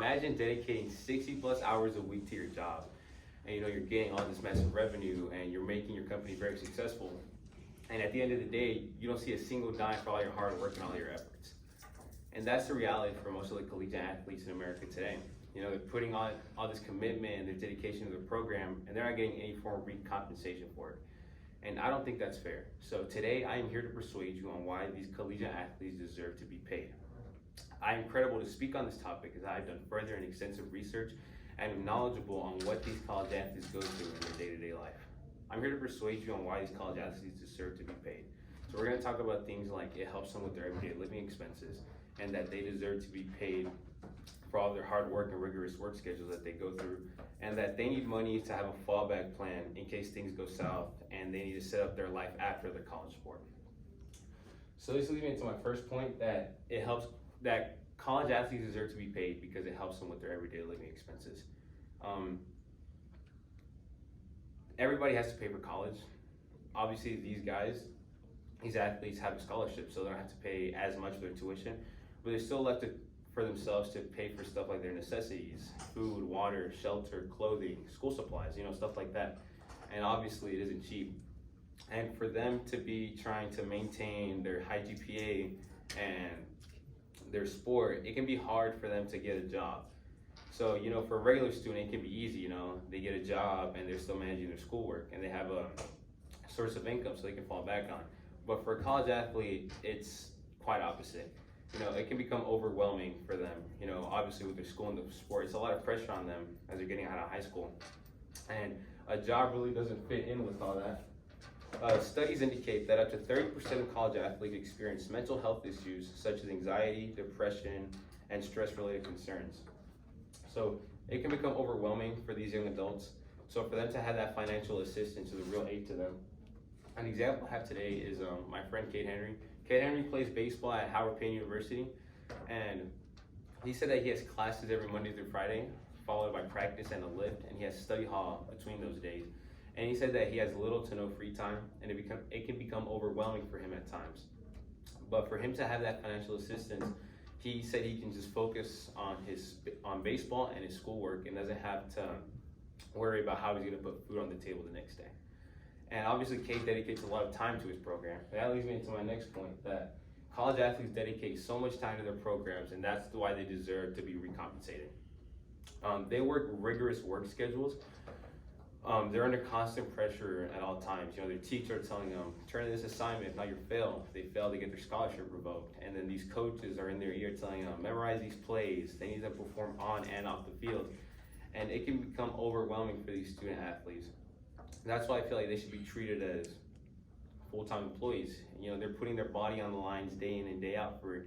imagine dedicating 60 plus hours a week to your job, and you're getting all this massive revenue, and you're making your company very successful. And at the end of the day, you don't see a single dime for all your hard work and all your efforts. And that's the reality for most of the collegiate athletes in America today. They're putting on all this commitment and their dedication to the program, and they're not getting any form of recompensation for it. And I don't think that's fair. So today, I am here to persuade you on why these collegiate athletes deserve to be paid. I am credible to speak on this topic as I've done further and extensive research and am knowledgeable on what these college athletes go through in their day-to-day life. I'm here to persuade you on why these college athletes deserve to be paid. So we're going to talk about things like it helps them with their everyday living expenses, and that they deserve to be paid for all their hard work and rigorous work schedules that they go through, and that they need money to have a fallback plan in case things go south and they need to set up their life after their college sport. So this leads me into my first point, that college athletes deserve to be paid because it helps them with their everyday living expenses. Everybody has to pay for college. Obviously, these athletes have a scholarship, so they don't have to pay as much of their tuition, but they're still left for themselves to pay for stuff like their necessities: food, water, shelter, clothing, school supplies, stuff like that. And obviously it isn't cheap. And for them to be trying to maintain their high GPA and their sport, it can be hard for them to get a job. So, for a regular student, it can be easy, they get a job and they're still managing their schoolwork and they have a source of income so they can fall back on. But for a college athlete, it's quite opposite. It can become overwhelming for them, obviously with their school and the sport. It's a lot of pressure on them as they're getting out of high school. And a job really doesn't fit in with all that. Studies indicate that up to 30% of college athletes experience mental health issues such as anxiety, depression, and stress-related concerns. So it can become overwhelming for these young adults. So for them to have that financial assistance is a real aid to them. An example I have today is my friend Cade Henry. Cade Henry plays baseball at Howard Payne University, and he said that he has classes every Monday through Friday, followed by practice and a lift, and he has study hall between those days. And he said that he has little to no free time, and it can become overwhelming for him at times. But for him to have that financial assistance, he said he can just focus on baseball and his schoolwork and doesn't have to worry about how he's going to put food on the table the next day. And obviously, Cade dedicates a lot of time to his program. And that leads me into my next point, that college athletes dedicate so much time to their programs, and that's why they deserve to be recompensated. They work rigorous work schedules. They're under constant pressure at all times. Their teacher are telling them, turn in this assignment, if not, you're failed. If they fail, they get their scholarship revoked. And then these coaches are in their ear telling them, memorize these plays. They need to perform on and off the field. And it can become overwhelming for these student athletes. That's why I feel like they should be treated as full-time employees. They're putting their body on the lines day in and day out for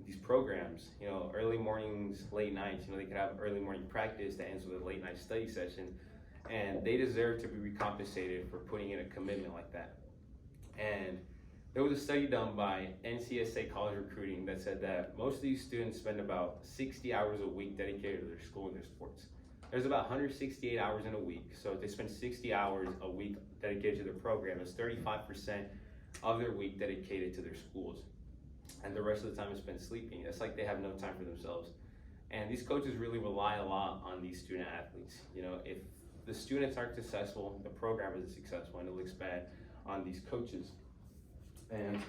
these programs. Early mornings, late nights. They could have early morning practice that ends with a late night study session, and they deserve to be recompensated for putting in a commitment like that. And there was a study done by NCSA College Recruiting that said that most of these students spend about 60 hours a week dedicated to their school and their sports. There's about 168 hours in a week, so if they spend 60 hours a week dedicated to their program, it's 35% of their week dedicated to their schools. And the rest of the time is spent sleeping. It's like they have no time for themselves. And these coaches really rely a lot on these student athletes. If the students aren't successful, the program isn't successful, and it looks bad on these coaches. And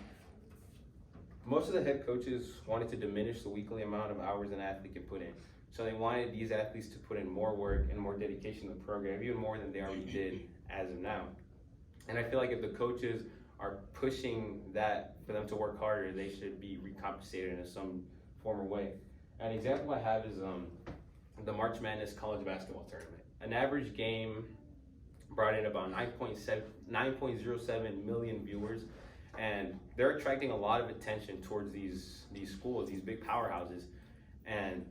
most of the head coaches wanted to diminish the weekly amount of hours an athlete can put in. So they wanted these athletes to put in more work and more dedication to the program, even more than they already did as of now. And I feel like if the coaches are pushing that for them to work harder, they should be recompensated in some form or way. An example I have is the March Madness college basketball tournament. An average game brought in about 9.07 million viewers, and they're attracting a lot of attention towards these schools, these big powerhouses. And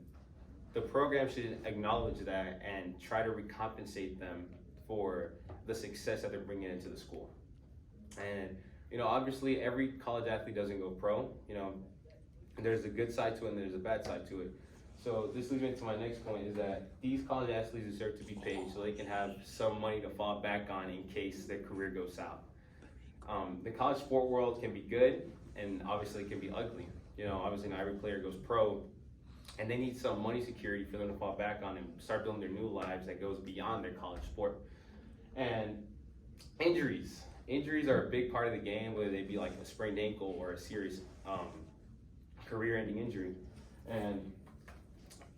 the program should acknowledge that and try to recompensate them for the success that they're bringing into the school. And obviously every college athlete doesn't go pro. There's a good side to it and there's a bad side to it. So this leads me to my next point, is that these college athletes deserve to be paid so they can have some money to fall back on in case their career goes south. The college sport world can be good, and obviously it can be ugly. Obviously not every player goes pro, and they need some money security for them to fall back on and start building their new lives that goes beyond their college sport. And injuries are a big part of the game, whether they be like a sprained ankle or a serious career-ending injury. And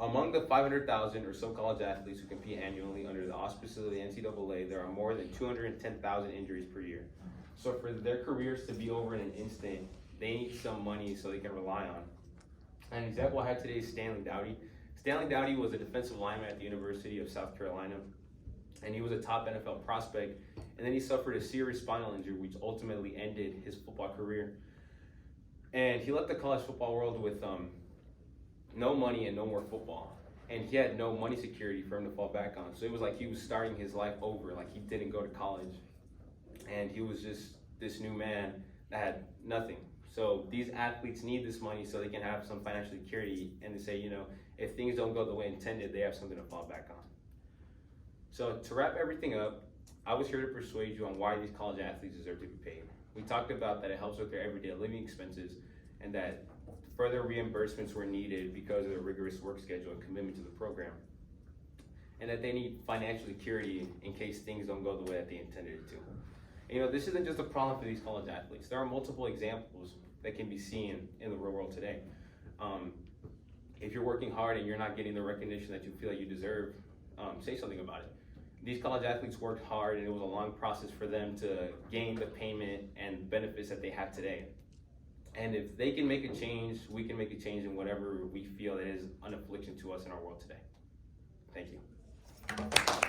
among the 500,000 or so college athletes who compete annually under the auspices of the NCAA, there are more than 210,000 injuries per year. So for their careers to be over in an instant, they need some money so they can rely on. An example I had today is Stanley Doughty. Stanley Doughty was a defensive lineman at the University of South Carolina, and he was a top NFL prospect, and then he suffered a serious spinal injury which ultimately ended his football career. And he left the college football world with no money and no more football, and he had no money security for him to fall back on. So it was like he was starting his life over, like he didn't go to college, and he was just this new man that had nothing. So these athletes need this money so they can have some financial security, and to say, you know, if things don't go the way intended, they have something to fall back on. So to wrap everything up, I was here to persuade you on why these college athletes deserve to be paid. We talked about that it helps with their everyday living expenses, and that further reimbursements were needed because of the rigorous work schedule and commitment to the program, and that they need financial security in case things don't go the way that they intended it to. And, you know, this isn't just a problem for these college athletes. There are multiple examples that can be seen in the real world today. If you're working hard and you're not getting the recognition that you feel like you deserve, say something about it. These college athletes worked hard, and it was a long process for them to gain the payment and benefits that they have today. And if they can make a change, we can make a change in whatever we feel that is an affliction to us in our world today. Thank you.